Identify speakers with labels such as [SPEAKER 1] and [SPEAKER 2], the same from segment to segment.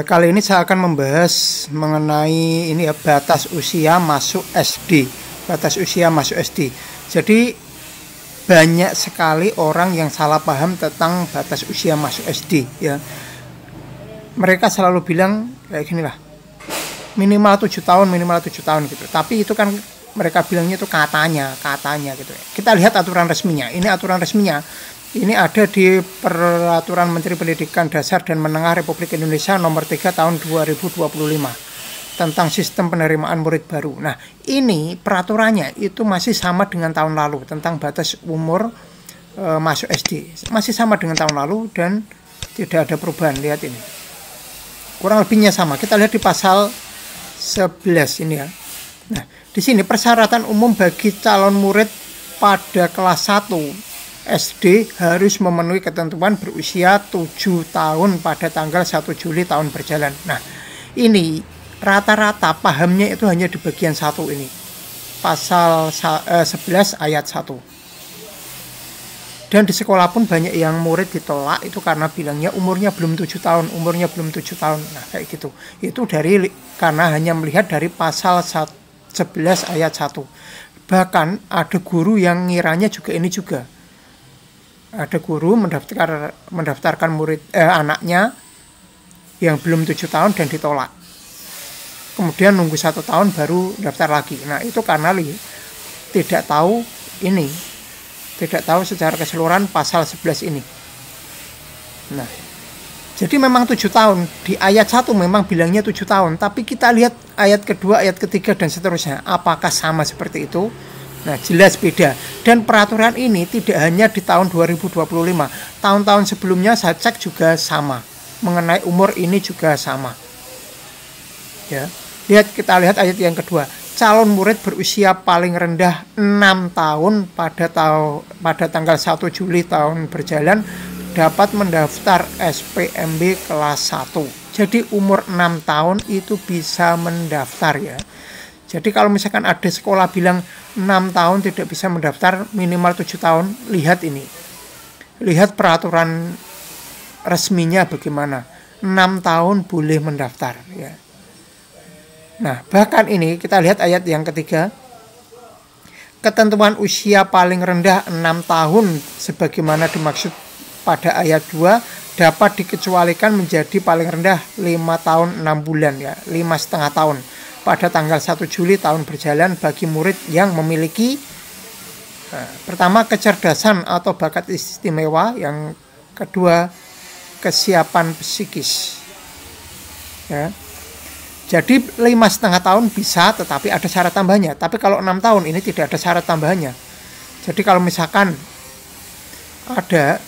[SPEAKER 1] Kali ini saya akan membahas mengenai ini ya, batas usia masuk SD. Batas usia masuk SD. Jadi banyak sekali orang yang salah paham tentang batas usia masuk SD ya. Mereka selalu bilang kayak gini lah. Minimal 7 tahun, minimal 7 tahun gitu. Tapi itu kan mereka bilangnya itu katanya gitu. Kita lihat aturan resminya. Ini aturan resminya. Ini ada di Peraturan Menteri Pendidikan Dasar dan Menengah Republik Indonesia nomor 3 tahun 2025 tentang sistem penerimaan murid baru. Nah, ini peraturannya itu masih sama dengan tahun lalu tentang batas umur masuk SD. Masih sama dengan tahun lalu dan tidak ada perubahan. Lihat ini. Kurang lebihnya sama. Kita lihat di pasal 11 ini ya. Nah, di sini persyaratan umum bagi calon murid pada kelas 1 SD harus memenuhi ketentuan berusia 7 tahun pada tanggal 1 Juli tahun berjalan. Nah, ini rata-rata pahamnya itu hanya di bagian 1 ini. Pasal 11 ayat 1. Dan di sekolah pun banyak yang murid ditolak itu karena bilangnya umurnya belum 7 tahun, umurnya belum 7 tahun. Nah, kayak gitu. Itu karena hanya melihat dari pasal 11 ayat 1. Bahkan ada guru yang ngiranya juga ini juga. Ada guru mendaftarkan anaknya yang belum 7 tahun dan ditolak. Kemudian nunggu 1 tahun baru daftar lagi. Nah, itu karena tidak tahu ini. Tidak tahu secara keseluruhan pasal 11 ini. Nah, jadi memang 7 tahun. Di ayat 1 memang bilangnya 7 tahun. Tapi kita lihat ayat kedua, ayat ketiga, dan seterusnya. Apakah sama seperti itu? Nah, jelas beda. Dan peraturan ini tidak hanya di tahun 2025. Tahun-tahun sebelumnya saya cek juga sama. Mengenai umur ini juga sama. Ya. Kita lihat ayat yang kedua. Calon murid berusia paling rendah 6 tahun pada tanggal 1 Juli tahun berjalan dapat mendaftar SPMB kelas 1. Jadi umur 6 tahun itu bisa mendaftar ya. Jadi kalau misalkan ada sekolah bilang 6 tahun tidak bisa mendaftar, minimal 7 tahun, lihat ini. Lihat peraturan resminya bagaimana. 6 tahun boleh mendaftar. Ya. Nah, bahkan ini kita lihat ayat yang ketiga. Ketentuan usia paling rendah 6 tahun sebagaimana dimaksud pada ayat 2 dapat dikecualikan menjadi paling rendah 5 tahun 6 bulan ya, 5,5 tahun. Pada tanggal 1 Juli tahun berjalan bagi murid yang memiliki pertama kecerdasan atau bakat istimewa, yang kedua kesiapan psikis. Ya. Jadi 5,5 tahun bisa, tetapi ada syarat tambahnya. Tapi kalau 6 tahun ini tidak ada syarat tambahannya. Jadi kalau misalkan ada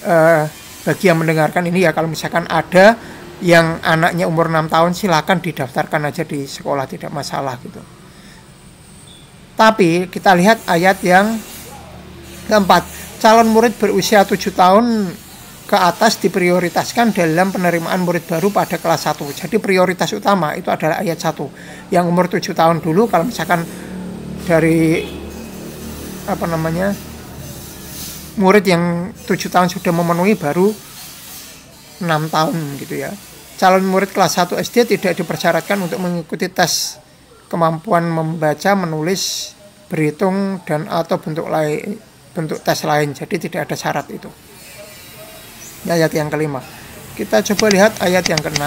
[SPEAKER 1] bagi yang mendengarkan ini ya, kalau misalkan ada yang anaknya umur 6 tahun silakan didaftarkan aja di sekolah, tidak masalah gitu. Tapi kita lihat ayat yang keempat. Calon murid berusia 7 tahun ke atas diprioritaskan dalam penerimaan murid baru pada kelas 1. Jadi prioritas utama itu adalah ayat 1. Yang umur 7 tahun dulu, kalau misalkan dari murid yang 7 tahun sudah memenuhi baru 6 tahun gitu ya. Calon murid kelas 1 SD tidak dipersyaratkan untuk mengikuti tes kemampuan membaca, menulis, berhitung, dan atau bentuk tes lain. Jadi tidak ada syarat itu. Ayat yang kelima. Kita coba lihat ayat yang ke-6.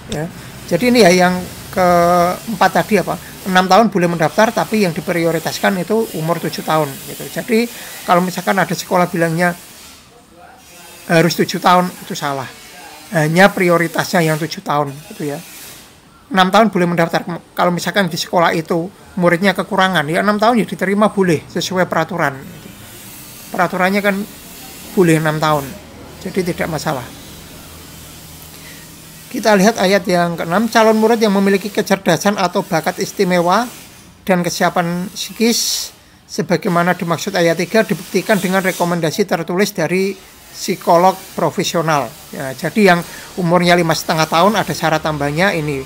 [SPEAKER 1] Ya. Jadi ini ya yang keempat tadi 6 tahun boleh mendaftar, tapi yang diprioritaskan itu umur 7 tahun gitu. Jadi kalau misalkan ada sekolah bilangnya harus 7 tahun, itu salah. Hanya prioritasnya yang 7 tahun gitu ya. 6 tahun boleh mendaftar. Kalau misalkan di sekolah itu muridnya kekurangan, ya 6 tahun ya diterima boleh sesuai peraturan. Peraturannya kan boleh 6 tahun. Jadi tidak masalah. Kita lihat ayat yang ke-6. Calon murid yang memiliki kecerdasan atau bakat istimewa dan kesiapan psikis sebagaimana dimaksud ayat 3 dibuktikan dengan rekomendasi tertulis dari psikolog profesional. Ya, jadi yang umurnya 5,5 tahun ada syarat tambahnya, ini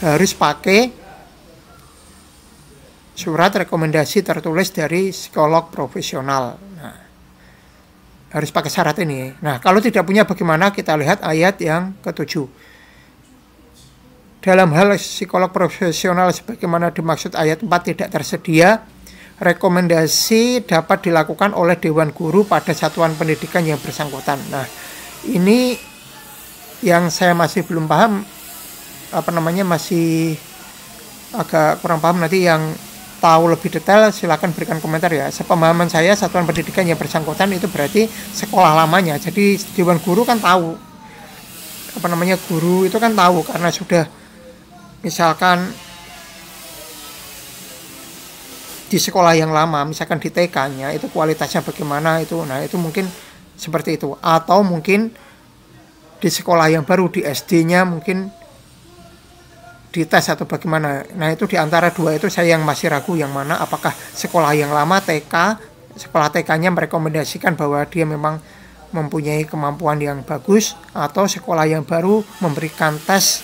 [SPEAKER 1] harus pakai surat rekomendasi tertulis dari psikolog profesional. Nah, harus pakai syarat ini. Nah, kalau tidak punya bagaimana? Kita lihat ayat yang ke-7. dalam hal psikolog profesional sebagaimana dimaksud ayat 4 tidak tersedia, rekomendasi dapat dilakukan oleh Dewan Guru pada satuan pendidikan yang bersangkutan. Nah, ini yang saya masih belum paham, masih agak kurang paham. Nanti yang tahu lebih detail silakan berikan komentar ya. Sepemahaman saya, satuan pendidikan yang bersangkutan itu berarti sekolah lamanya. Jadi Dewan Guru kan tahu, guru itu kan tahu karena sudah misalkan di sekolah yang lama, misalkan di TK-nya itu kualitasnya bagaimana itu. Nah, itu mungkin seperti itu. Atau mungkin di sekolah yang baru, di SD-nya mungkin dites atau bagaimana. Nah, itu di antara dua itu saya yang masih ragu yang mana, apakah sekolah yang lama TK, sekolah TK-nya merekomendasikan bahwa dia memang mempunyai kemampuan yang bagus, atau sekolah yang baru memberikan tes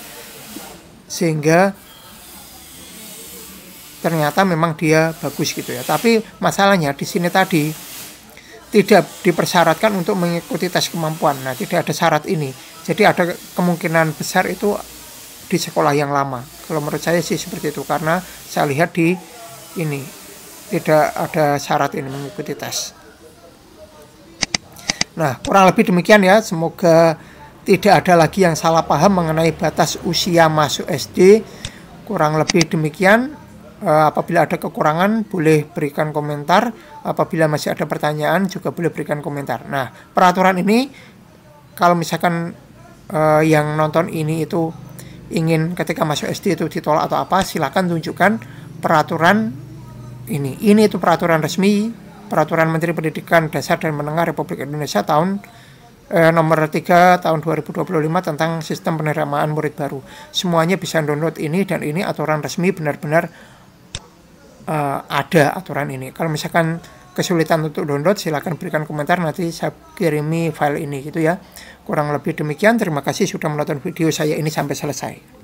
[SPEAKER 1] sehingga ternyata memang dia bagus gitu ya. Tapi masalahnya di sini tadi tidak dipersyaratkan untuk mengikuti tes kemampuan. Nah, tidak ada syarat ini. Jadi ada kemungkinan besar itu di sekolah yang lama. Kalau menurut saya sih seperti itu, karena saya lihat di ini tidak ada syarat ini mengikuti tes. Nah, kurang lebih demikian ya. Semoga tidak ada lagi yang salah paham mengenai batas usia masuk SD. Kurang lebih demikian. Apabila ada kekurangan boleh berikan komentar. Apabila masih ada pertanyaan juga boleh berikan komentar. Nah, peraturan ini kalau misalkan yang nonton ini itu ingin ketika masuk SD itu ditolak atau apa, silakan tunjukkan peraturan ini. Ini itu peraturan resmi, Peraturan Menteri Pendidikan Dasar dan Menengah Republik Indonesia tahun nomor 3 tahun 2025 tentang sistem penerimaan murid baru. Semuanya bisa download ini, dan ini aturan resmi, benar-benar ada aturan ini. Kalau misalkan kesulitan untuk download, silakan berikan komentar, nanti saya kirimi file ini gitu ya. Kurang lebih demikian. Terima kasih sudah menonton video saya ini sampai selesai.